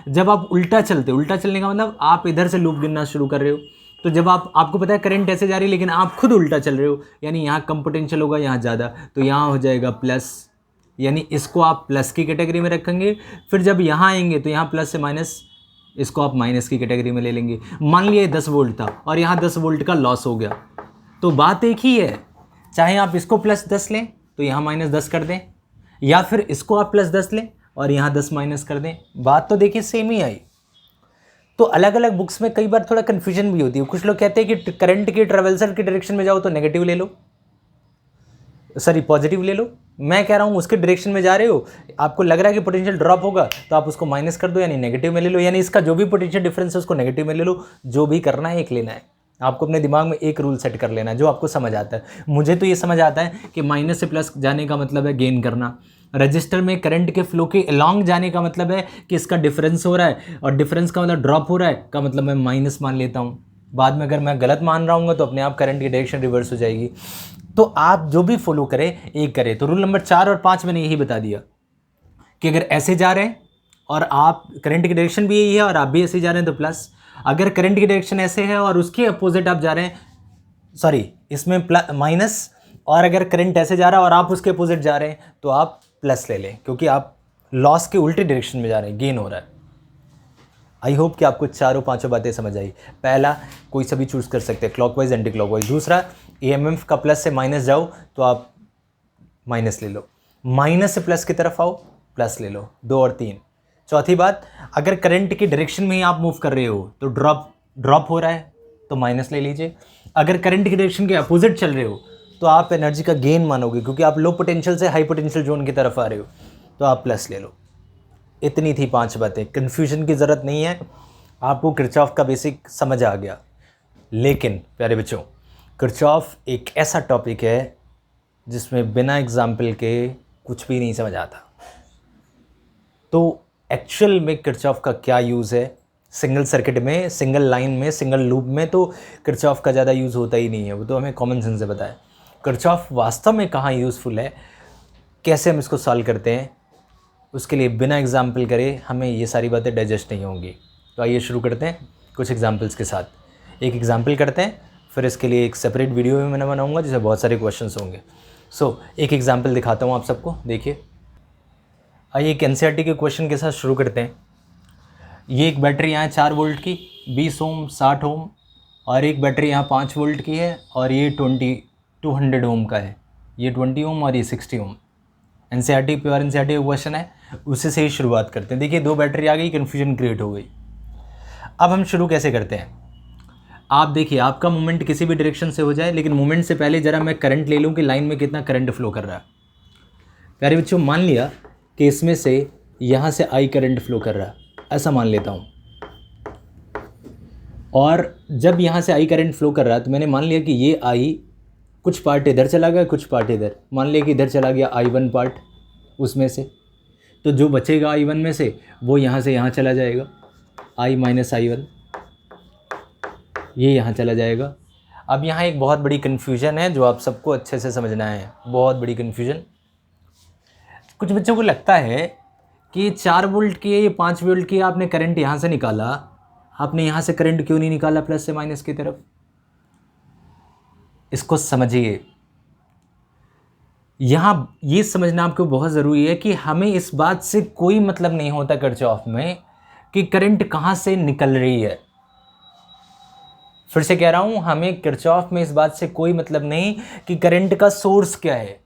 जब आप उल्टा चलते, उल्टा चलने का मतलब आप इधर से लूप गिनना शुरू कर रहे हो, तो जब आपको पता है करंट ऐसे जा रही है लेकिन आप खुद उल्टा चल रहे हो, यानी यहाँ कम पोटेंशियल होगा, यहाँ ज़्यादा, तो यहाँ हो जाएगा प्लस, यानी इसको आप प्लस की कैटेगरी में रखेंगे। फिर जब यहाँ आएंगे तो यहाँ प्लस से माइनस, इसको आप माइनस की कैटेगरी में ले लेंगे। मान लिया 10 वोल्ट था और यहाँ 10 वोल्ट का लॉस हो गया, तो बात एक ही है, चाहे आप इसको प्लस 10 लें तो यहाँ माइनस 10 कर दें, या फिर इसको आप प्लस 10 लें और यहाँ 10 माइनस कर दें, बात तो देखिए सेम ही आई। तो अलग अलग बुक्स में कई बार थोड़ा कन्फ्यूजन भी होती है। कुछ लोग कहते हैं कि करंट की ट्रेवल्सर की डायरेक्शन में जाओ तो नेगेटिव ले लो, सॉरी पॉजिटिव ले लो। मैं कह रहा हूँ उसके डायरेक्शन में जा रहे हो, आपको लग रहा है कि पोटेंशियल ड्रॉप होगा, तो आप उसको माइनस कर दो, यानी नेगेटिव में ले लो, यानी इसका जो भी पोटेंशियल डिफरेंस है उसको नेगेटिव में ले लो। जो भी करना है एक लेना है, आपको अपने दिमाग में एक रूल सेट कर लेना है जो आपको समझ आता है। मुझे तो ये समझ आता है कि माइनस से प्लस जाने का मतलब है गेन करना, रजिस्टर में करंट के फ्लो के अलॉन्ग जाने का मतलब है कि इसका डिफरेंस हो रहा है, और डिफरेंस का मतलब ड्रॉप हो रहा है का मतलब मैं माइनस मान लेता हूँ। बाद में अगर मैं गलत मान रहा हूँ तो अपने आप करंट की डायरेक्शन रिवर्स हो जाएगी। तो आप जो भी फॉलो करें एक करें। तो रूल नंबर 4 और 5 मैंने यही बता दिया कि अगर ऐसे जा रहे हैं और आप करंट की डायरेक्शन भी यही है और आप भी ऐसे जा रहे हैं तो प्लस, अगर करंट की डायरेक्शन ऐसे है और उसके अपोजिट आप जा रहे हैं, सॉरी इसमें प्लस माइनस, और अगर करंट ऐसे जा रहा है और आप उसके अपोजिट जा रहे हैं तो आप प्लस ले लें, क्योंकि आप लॉस के उल्टे डायरेक्शन में जा रहे हैं, गेन हो रहा है। आई होप कि आपको चारों पांचों बातें समझ आई। पहला, कोई सभी चूज़ कर सकते हैं, क्लॉकवाइज एंटी क्लॉकवाइज। दूसरा, ईएमएफ का प्लस से माइनस जाओ तो आप माइनस ले लो, माइनस से प्लस की तरफ आओ प्लस ले लो, 2 और 3। चौथी बात, अगर करंट की डायरेक्शन में ही आप मूव कर रहे हो तो ड्रॉप हो रहा है तो माइनस ले लीजिए। अगर करंट की डायरेक्शन के अपोजिट चल रहे हो तो आप एनर्जी का गेन मानोगे, क्योंकि आप लो पोटेंशियल से हाई पोटेंशियल जोन की तरफ आ रहे हो, तो आप प्लस ले लो। इतनी थी 5 बातें, कन्फ्यूजन की ज़रूरत नहीं है, आपको किरचॉफ का बेसिक समझ आ गया। लेकिन प्यारे बच्चों, किरचॉफ एक ऐसा टॉपिक है जिसमें बिना एग्जाम्पल के कुछ भी नहीं समझ आता। तो एक्चुअल में किरचॉफ का क्या यूज़ है? सिंगल सर्किट में, सिंगल लाइन में, सिंगल लूप में तो किरचॉफ का ज़्यादा यूज़ होता ही नहीं है, वो तो हमें कॉमन सेंस से पता है। किरचॉफ वास्तव में कहाँ यूज़फुल है, कैसे हम इसको सॉल्व करते हैं, उसके लिए बिना एग्जाम्पल करे हमें ये सारी बातें डाइजेस्ट नहीं होंगी। तो आइए शुरू करते हैं कुछ एग्जाम्पल्स के साथ। एक एग्जाम्पल करते हैं, फिर इसके लिए एक सेपरेट वीडियो भी मैं बनाऊंगा जिसमें बहुत सारे क्वेश्चंस होंगे। एक एग्जाम्पल दिखाता हूँ आप सबको, देखिए। आइए एक एनसीईआरटी के क्वेश्चन के साथ शुरू करते हैं। ये एक बैटरी यहाँ 4 वोल्ट की 20 ओम 60 ओम, और एक बैटरी यहाँ 5 वोल्ट की है और ये 200 ओम का है, ये 20 ओम और ये 60 ओम। एनसीईआरटी, प्योर एनसीईआरटी क्वेश्चन है, उसी से ही शुरुआत करते हैं। देखिए 2 बैटरी आ गई, कन्फ्यूजन क्रिएट हो गई। अब हम शुरू कैसे करते हैं, आप देखिए आपका मूवमेंट किसी भी डायरेक्शन से हो जाए, लेकिन मूवमेंट से पहले ज़रा मैं करंट ले लूँ कि लाइन में कितना करंट फ्लो कर रहा है। प्यारे बच्चों, मान लिया कि इसमें से यहाँ से आई करंट फ्लो कर रहा है, ऐसा मान लेता हूँ। और जब यहाँ से आई करंट फ्लो कर रहा है तो मैंने मान लिया कि ये आई कुछ पार्ट इधर चला गया, कुछ पार्ट इधर। मान लिया कि इधर चला गया I1 पार्ट उसमें से, तो जो बचेगा I1 में से वो यहाँ से यहाँ चला जाएगा, I माइनस I1 ये यहाँ चला जाएगा। अब यहाँ एक बहुत बड़ी कन्फ्यूजन है जो आप सबको अच्छे से समझना है, बहुत बड़ी कन्फ्यूजन। कुछ बच्चों को लगता है कि 4 वोल्ट की है, ये 5 वोल्ट की है, आपने करंट यहाँ से निकाला, आपने यहाँ से करंट क्यों नहीं निकाला प्लस से माइनस की तरफ? इसको समझिए, यहाँ ये समझना आपको बहुत ज़रूरी है कि हमें इस बात से कोई मतलब नहीं होता किरचॉफ में कि करंट कहाँ से निकल रही है। फिर से कह रहा हूँ, हमें किरचॉफ में इस बात से कोई मतलब नहीं कि करंट का सोर्स क्या है,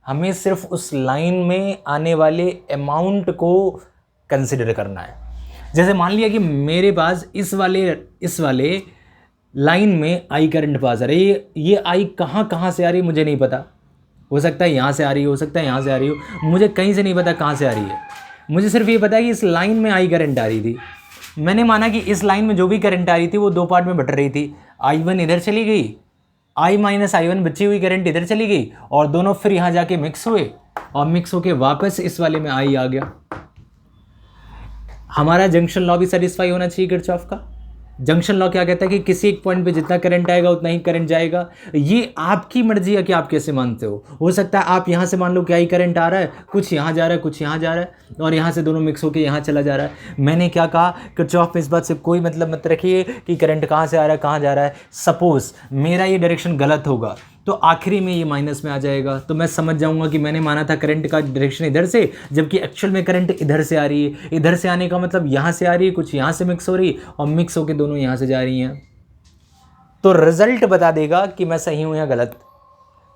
हमें सिर्फ उस लाइन में आने वाले अमाउंट को कंसिडर करना है। जैसे मान लिया कि मेरे पास इस वाले लाइन में आई करंट पास आ रही है, ये आई कहाँ से आ रही है मुझे नहीं पता, हो सकता है यहाँ से आ रही हो सकता है यहाँ से आ रही हो, मुझे कहीं से नहीं पता कहाँ से आ रही है। मुझे सिर्फ ये पता है कि इस लाइन में आई करंट आ रही थी। मैंने माना कि इस लाइन में जो भी करंट आ रही थी वो दो पार्ट में बट रही थी, I1 इधर चली गई, I माइनस I1 बची हुई करंट इधर चली गई, और दोनों फिर यहाँ जाके मिक्स हुए, और मिक्स होके वापस इस वाले में आई आ गया। हमारा जंक्शन लॉ भी सेटिस्फाई होना चाहिए किरचॉफ का। जंक्शन लॉ क्या कहता है कि किसी एक पॉइंट पे जितना करंट आएगा उतना ही करंट जाएगा। ये आपकी मर्जी है कि आप कैसे मानते हो सकता है आप यहाँ से मान लो कि आई करंट आ रहा है, कुछ यहाँ जा रहा है कुछ यहाँ जा रहा है, और यहाँ से दोनों मिक्स होकर यहाँ चला जा रहा है। मैंने क्या कहा, किरचॉफ में इस बात से कोई मतलब मत रखिए कि करंट कहाँ से आ रहा है कहाँ जा रहा है। सपोज मेरा ये डायरेक्शन गलत होगा तो आखिरी में ये माइनस में आ जाएगा, तो मैं समझ जाऊंगा कि मैंने माना था करंट का डायरेक्शन इधर से, जबकि एक्चुअल में करंट इधर से आ रही है। इधर से आने का मतलब यहाँ से आ रही है, कुछ यहाँ से मिक्स हो रही है, और मिक्स होकर दोनों यहाँ से जा रही हैं। तो रिजल्ट बता देगा कि मैं सही हूँ या गलत।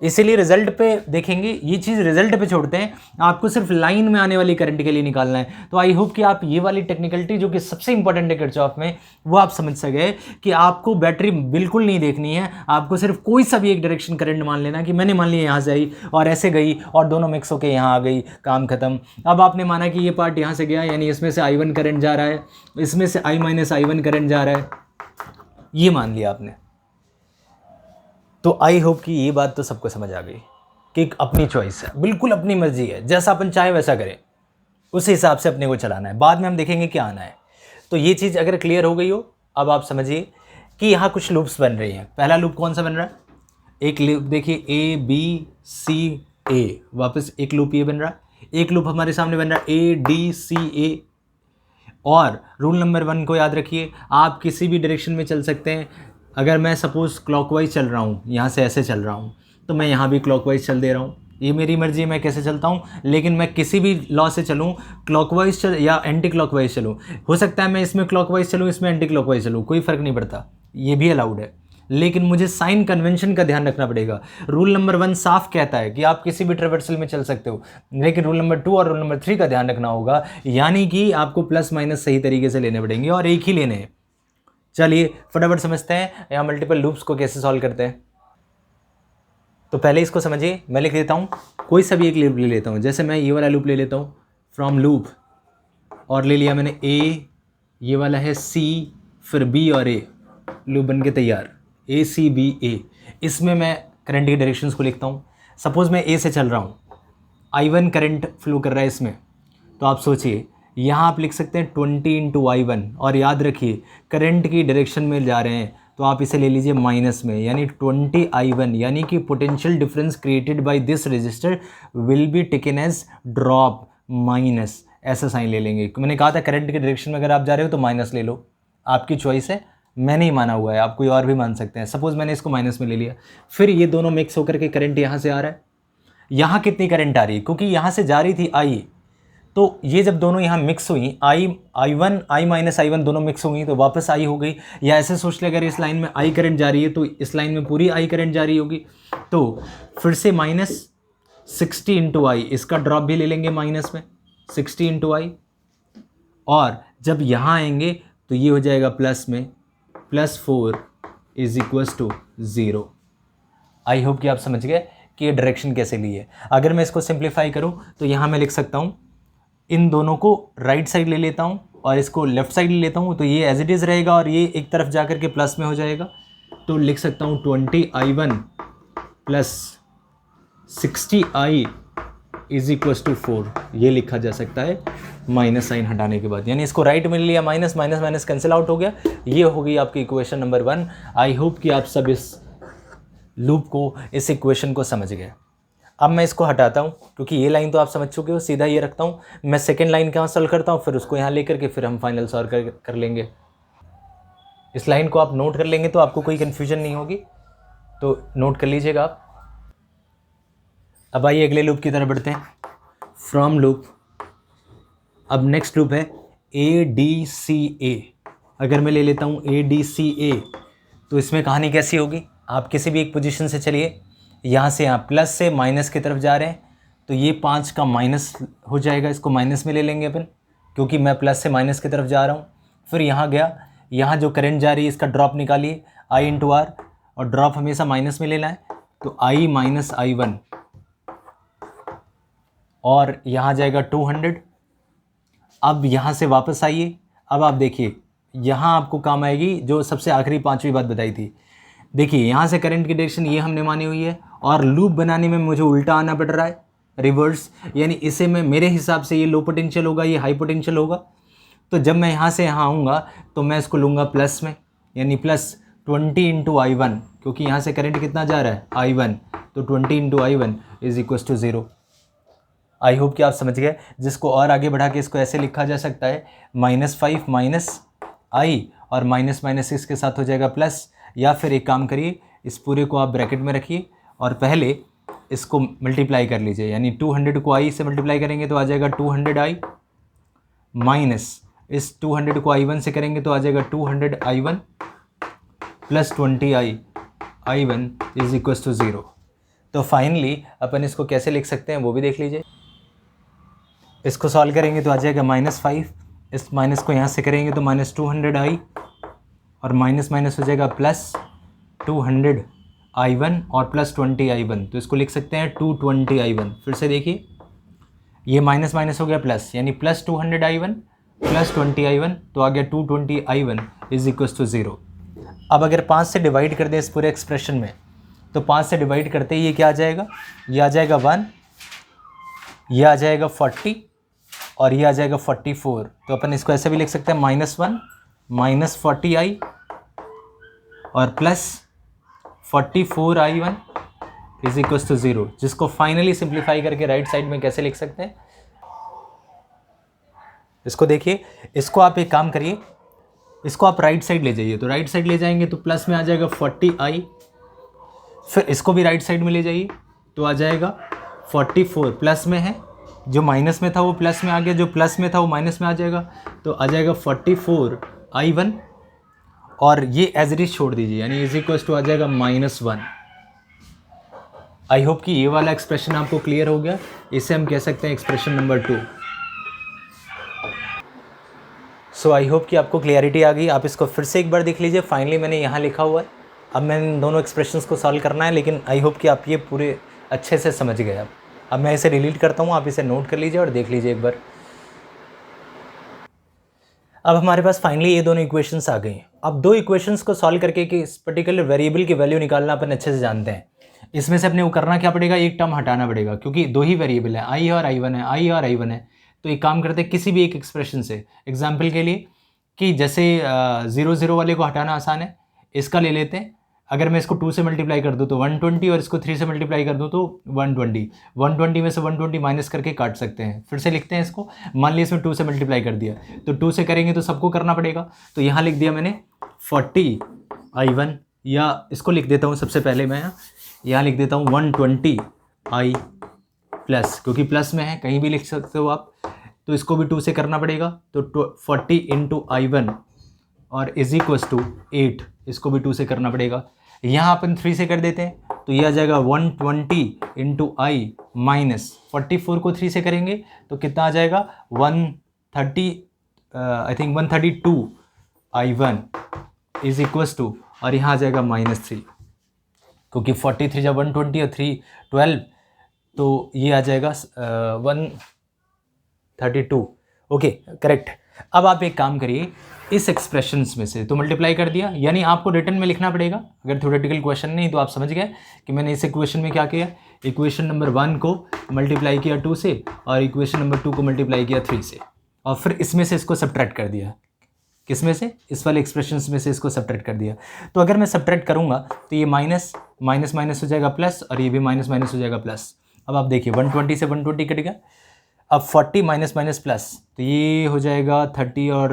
इसीलिए रिजल्ट पे देखेंगे, ये चीज़ रिजल्ट पे छोड़ते हैं, आपको सिर्फ लाइन में आने वाली करंट के लिए निकालना है। तो आई होप कि आप ये वाली टेक्निकलिटी जो कि सबसे इंपॉर्टेंट है किरचॉफ में, वो आप समझ सके कि आपको बैटरी बिल्कुल नहीं देखनी है, आपको सिर्फ कोई सा भी एक डायरेक्शन करंट मान लेना कि मैंने मान लिया यहाँ से आई और ऐसे गई और दोनों मिक्स होकर यहाँ आ गई, काम खत्म। अब आपने माना कि ये पार्ट यहाँ से गया, यानी इसमें से I1 करंट जा रहा है, इसमें से I माइनस I1 करंट जा रहा है, ये मान लिया आपने। तो आई होप कि ये बात तो सबको समझ आ गई कि अपनी चॉइस है, बिल्कुल अपनी मर्जी है, जैसा अपन चाहे वैसा करें, उस हिसाब से अपने को चलाना है। बाद में हम देखेंगे क्या आना है। तो ये चीज़ अगर क्लियर हो गई हो, अब आप समझिए कि यहाँ कुछ लूप्स बन रही हैं। पहला लूप कौन सा बन रहा है, एक लूप देखिए ABCA, वापस एक लूप ये बन रहा है, एक लूप हमारे सामने बन रहा है ADCA। और रूल नंबर 1 को याद रखिए, आप किसी भी डायरेक्शन में चल सकते हैं। अगर मैं सपोज़ क्लॉकवाइज चल रहा हूँ, यहाँ से ऐसे चल रहा हूँ, तो मैं यहाँ भी क्लॉकवाइज चल दे रहा हूँ, ये मेरी मर्जी है मैं कैसे चलता हूँ। लेकिन मैं किसी भी लॉ से चलूँ, क्लॉकवाइज चल या एंटी क्लॉकवाइज चलूँ, हो सकता है मैं इसमें क्लॉकवाइज चलूँ इसमें एंटी क्लॉकवाइज चलूँ, कोई फ़र्क नहीं पड़ता, ये भी अलाउड है। लेकिन मुझे साइन कन्वेंशन का ध्यान रखना पड़ेगा। रूल नंबर 1 साफ कहता है कि आप किसी भी ट्रेवर्सल में चल सकते हो, लेकिन रूल नंबर 2 और रूल नंबर 3 का ध्यान रखना होगा, यानी कि आपको प्लस माइनस सही तरीके से लेने पड़ेंगे और एक ही लेने हैं। चलिए फटाफट समझते हैं यहाँ मल्टीपल लूप्स को कैसे सॉल्व करते हैं। तो पहले इसको समझिए, मैं लिख देता हूँ, कोई सा भी एक लूप ले लेता हूँ। जैसे मैं ये वाला लूप ले लेता हूँ फ्रॉम लूप, और ले लिया मैंने A, ये वाला है C, फिर B और A, लूप बन के तैयार, ACBA। इसमें मैं करंट की डायरेक्शंस को लिखता हूँ। सपोज़ मैं A से चल रहा हूँ, I1 करंट फ्लो कर रहा है इसमें, तो आप सोचिए यहाँ आप लिख सकते हैं 20 × I1, और याद रखिए करंट की डायरेक्शन में जा रहे हैं तो आप इसे ले लीजिए माइनस में, यानी 20 I1, यानी कि potential difference created by this resistor will be taken as drop minus, ऐसा साइन ले लेंगे। मैंने कहा था करंट की डायरेक्शन में अगर आप जा रहे हो तो माइनस ले लो, आपकी चॉइस है, मैंने ही माना हुआ है, आप कोई और भी मान सकते हैं। सपोज़ मैंने इसको माइनस में ले लिया, फिर ये दोनों मिक्स होकर के करंट यहाँ से आ रहा है। यहाँ कितनी करंट आ रही है, क्योंकि यहाँ से जा रही थी I, तो ये जब दोनों यहाँ मिक्स हुई, I1 I माइनस I1 दोनों मिक्स हुई तो वापस I हो गई। या ऐसे सोच ले, अगर इस लाइन में I करंट जा रही है तो इस लाइन में पूरी I करंट जा रही होगी, तो फिर से -60 × I, इसका ड्रॉप भी ले लेंगे माइनस में 60 × I, और जब यहाँ आएंगे तो ये हो जाएगा प्लस में, +4 = 0। आई होप कि आप समझ गए कि ये डायरेक्शन कैसे ली है। अगर मैं इसको सिंप्लीफाई करूँ तो यहाँ मैं लिख सकता हूँ, इन दोनों को राइट साइड ले लेता हूँ और इसको लेफ़्ट साइड ले लेता हूँ, तो ये एज इट इज़ रहेगा और ये एक तरफ जा कर के प्लस में हो जाएगा। तो लिख सकता हूँ 20 I1 + 60 I = 4, ये लिखा जा सकता है माइनस साइन हटाने के बाद, यानी इसको राइट में लिया, minus minus minus cancel out हो गया। ये हो गई आपकी इक्वेशन नंबर 1। आई होप कि आप सब इस लूप को, इस इक्वेशन को समझ गए। अब मैं इसको हटाता हूँ क्योंकि ये लाइन तो आप समझ चुके हो, सीधा ये रखता हूँ। मैं सेकेंड लाइन कहाँ सॉल्व करता हूँ, फिर उसको यहाँ लेकर के फिर हम फाइनल सॉल्व कर लेंगे। इस लाइन को आप नोट कर लेंगे तो आपको कोई कन्फ्यूजन नहीं होगी, तो नोट कर लीजिएगा आप। अब आइए अगले लूप की तरफ बढ़ते हैं, फ्रॉम लूप। अब नेक्स्ट लूप है ADCA। अगर मैं ले लेता हूँ ADCA, तो इसमें कहानी कैसी होगी, आप किसी भी एक पोजीशन से चलिए, यहाँ से यहाँ प्लस से माइनस की तरफ जा रहे हैं, तो ये 5 का माइनस हो जाएगा, इसको माइनस में ले लेंगे अपन, क्योंकि मैं प्लस से माइनस की तरफ जा रहा हूँ। फिर यहाँ गया, यहाँ जो करंट जा रही है इसका ड्रॉप निकालिए I इंटू आर, और ड्रॉप हमेशा माइनस में लेना है, तो I माइनस I1, और यहाँ जाएगा 200। अब यहाँ से वापस आइए, अब आप देखिए यहाँ आपको काम आएगी जो सबसे आखिरी पांचवी बात बताई थी। देखिए यहाँ से करंट की डायरेक्शन ये हमने मानी हुई है, और लूप बनाने में मुझे उल्टा आना पड़ रहा है, रिवर्स, यानी इसे मैं, मेरे हिसाब से ये लो पोटेंशियल होगा, ये हाई पोटेंशियल होगा। तो जब मैं यहाँ से यहाँ आऊँगा तो मैं इसको लूँगा प्लस में, यानी प्लस 20 इंटू I1, क्योंकि यहाँ से करंट कितना जा रहा है I1, तो 20 into I1 is equal to 0। I hope कि आप समझ गए। जिसको और आगे बढ़ा के इसको ऐसे लिखा जा सकता है -5 माइनस I, और माइनस माइनस इसके साथ हो जाएगा प्लस, या फिर एक काम करिए, इस पूरे को आप ब्रैकेट में रखिए और पहले इसको मल्टीप्लाई कर लीजिए, यानी 200 को I से मल्टीप्लाई करेंगे तो आ जाएगा 200I, माइनस इस 200 को I1 से करेंगे तो आ जाएगा 200I1 plus 20I1 is equal to 0। तो फाइनली अपन इसको कैसे लिख सकते हैं वो भी देख लीजिए। इसको सॉल्व करेंगे तो आ जाएगा -5, इस माइनस को यहाँ से करेंगे तो -200I, और माइनस माइनस हो जाएगा प्लस 200I1 और प्लस 20I1, तो इसको लिख सकते हैं 220I1। फिर से देखिए, ये माइनस माइनस हो गया प्लस, यानी प्लस 200I1 प्लस 20I1, तो आ गया 220I1 इज इक्वल टू 0। अब अगर 5 से डिवाइड कर दें इस पूरे एक्सप्रेशन में, तो 5 से डिवाइड करते ही ये क्या आ जाएगा, ये आ जाएगा 1, ये आ जाएगा 40, और ये आ जाएगा 44। तो अपन इसको ऐसे भी लिख सकते हैं -1 माइनस 40I और plus 44I1 is equal to 0, जिसको फाइनली सिंप्लीफाई करके राइट साइड में कैसे लिख सकते हैं, इसको देखिए। इसको आप एक काम करिए, इसको आप राइट साइड ले जाइए, तो राइट साइड ले जाएंगे तो प्लस में आ जाएगा 40I, फिर इसको भी राइट साइड में ले जाइए तो आ जाएगा 44, प्लस में है, जो माइनस में था वो प्लस में आ गया, जो प्लस में था वो माइनस में आ जाएगा, तो आ जाएगा 44I1, और ये एज इट इज छोड़ दीजिए, यानी इज इक्वल टू आ जाएगा -1। आई होप कि ये वाला एक्सप्रेशन आपको क्लियर हो गया। इसे हम कह सकते हैं एक्सप्रेशन नंबर 2। सो आई होप कि आपको क्लियरिटी आ गई। आप इसको फिर से एक बार देख लीजिए, फाइनली मैंने यहाँ लिखा हुआ है। अब मैंने दोनों एक्सप्रेशंस को सॉल्व करना है, लेकिन आई होप कि आप ये पूरे अच्छे से समझ गए। अब मैं इसे डिलीट करता हूँ, आप इसे नोट कर लीजिए और देख लीजिए एक बार। अब हमारे पास फाइनली ये दोनों इक्वेशंस आ गई। अब दो इक्वेशंस को सॉल्व करके कि इस पर्टिकुलर वेरिएबल की वैल्यू निकालना अपन अच्छे से जानते हैं। इसमें से अपने को करना क्या पड़ेगा, एक टर्म हटाना पड़ेगा, क्योंकि दो ही वेरिएबल है, आई और I1 है, आई और I1 है। तो एक काम करते हैं, किसी भी एक एक्सप्रेशन से, एग्जाम्पल के लिए कि जैसे 0 0 वाले को हटाना आसान है, इसका ले लेते हैं। अगर मैं इसको 2 से मल्टीप्लाई कर दूँ तो 120, और इसको 3 से मल्टीप्लाई कर दूँ तो 120। 120 में से 120 माइनस करके काट सकते हैं। फिर से लिखते हैं इसको, मान लीजिए इसमें 2 से मल्टीप्लाई कर दिया, तो 2 से करेंगे तो सबको करना पड़ेगा। तो यहाँ लिख दिया मैंने 40I1, या इसको लिख देता हूँ सबसे पहले मैं यहाँ लिख देता हूँ 120I प्लस, क्योंकि प्लस में है, कहीं भी लिख सकते हो आप। तो इसको भी 2 से करना पड़ेगा, तो 40 इंटू I1 और इज इक्वल्स टू 8, इसको भी 2 से करना पड़ेगा। यहाँ अपन 3 से कर देते हैं, तो ये आ जाएगा 120 इंटू I माइनस 44 को 3 से करेंगे तो कितना आ जाएगा 130, I think 132I1 is equals to, और यहाँ आ जाएगा -3, क्योंकि 43 जब 120 और 3 12, तो ये आ जाएगा 132। Okay, correct. अब आप एक काम करिए, इस एक्सप्रेशंस में से तो मल्टीप्लाई कर दिया, यानी आपको रिटर्न में लिखना पड़ेगा। अगर थ्योरेटिकल क्वेश्चन नहीं तो आप समझ गए कि मैंने इस इक्वेशन में क्या किया, इक्वेशन नंबर 1 को मल्टीप्लाई किया 2 से, और इक्वेशन नंबर 2 को मल्टीप्लाई किया 3 से, और फिर इसमें से इसको सब्ट्रैक्ट कर दिया। किस में से, इस वाले एक्सप्रेशंस में से इसको सब्ट्रैक्ट कर दिया। तो अगर मैं सब्ट्रैक्ट करूँगा तो ये माइनस माइनस माइनस हो जाएगा प्लस, और ये भी माइनस माइनस हो जाएगा प्लस। अब आप देखिए 120 से 120 कट गया, अब 40 माइनस माइनस प्लस, तो ये हो जाएगा 30 और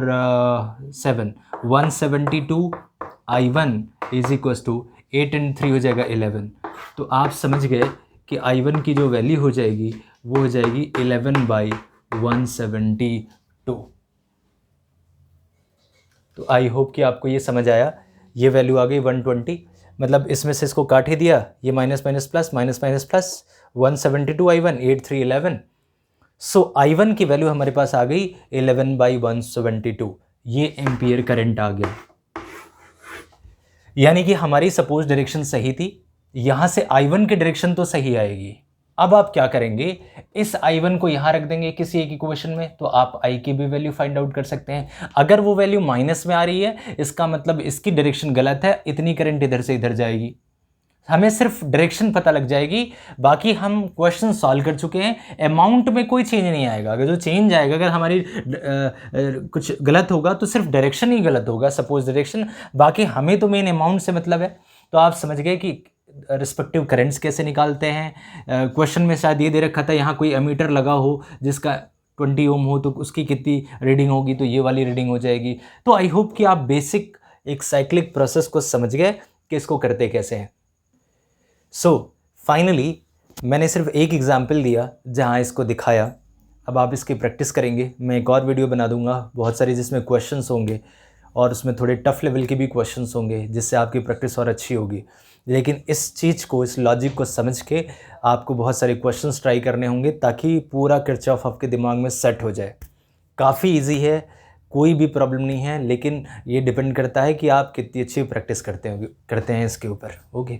7, 172I1 is equals to 8 and 3 हो जाएगा 11। तो आप समझ गए कि I1 की जो वैल्यू हो जाएगी वो हो जाएगी 11/172। तो आई होप कि आपको ये समझ आया। ये वैल्यू आ गई 120, मतलब इसमें से इसको काट ही दिया, ये minus minus plus, minus minus plus, 172I1 8 3 11, सो I1 की वैल्यू हमारे पास आ गई 11/172, ये एम्पियर करंट आ गया। यानी कि हमारी सपोज डायरेक्शन सही थी, यहां से I1 की डायरेक्शन तो सही आएगी। अब आप क्या करेंगे, इस I1 को यहां रख देंगे किसी एक इक्वेशन में, तो आप I की भी वैल्यू फाइंड आउट कर सकते हैं। अगर वो वैल्यू माइनस में आ रही है, इसका मतलब इसकी डायरेक्शन गलत है, इतनी करंट इधर से इधर जाएगी। हमें सिर्फ डायरेक्शन पता लग जाएगी, बाकी हम क्वेश्चन सॉल्व कर चुके हैं। अमाउंट में कोई चेंज नहीं आएगा। अगर जो चेंज आएगा, अगर हमारी कुछ गलत होगा तो सिर्फ डायरेक्शन ही गलत होगा, सपोज डायरेक्शन। बाकी हमें तो मेन अमाउंट से मतलब है। तो आप समझ गए कि रिस्पेक्टिव करंट्स कैसे निकालते हैं। क्वेश्चन में शायद ये दे रखा था यहाँ कोई एमीटर लगा हो जिसका 20 ओम हो, तो उसकी कितनी रीडिंग होगी, तो ये वाली रीडिंग हो जाएगी। तो आई होप कि आप बेसिक एक साइक्लिक प्रोसेस को समझ गए कि इसको करते कैसे हैं। सो फाइनली मैंने सिर्फ एक एग्जाम्पल दिया जहाँ इसको दिखाया। अब आप इसकी प्रैक्टिस करेंगे। मैं एक और वीडियो बना दूंगा बहुत सारी, जिसमें क्वेश्चंस होंगे और उसमें थोड़े टफ लेवल के भी क्वेश्चंस होंगे, जिससे आपकी प्रैक्टिस और अच्छी होगी। लेकिन इस चीज़ को, इस लॉजिक को समझ के आपको बहुत सारे क्वेश्चंस ट्राई करने होंगे, ताकि पूरा किरचॉफ आपके दिमाग में सेट हो जाए। काफ़ी इजी है, कोई भी प्रॉब्लम नहीं है, लेकिन ये डिपेंड करता है कि आप कितनी अच्छी प्रैक्टिस करते हैं इसके ऊपर। ओके।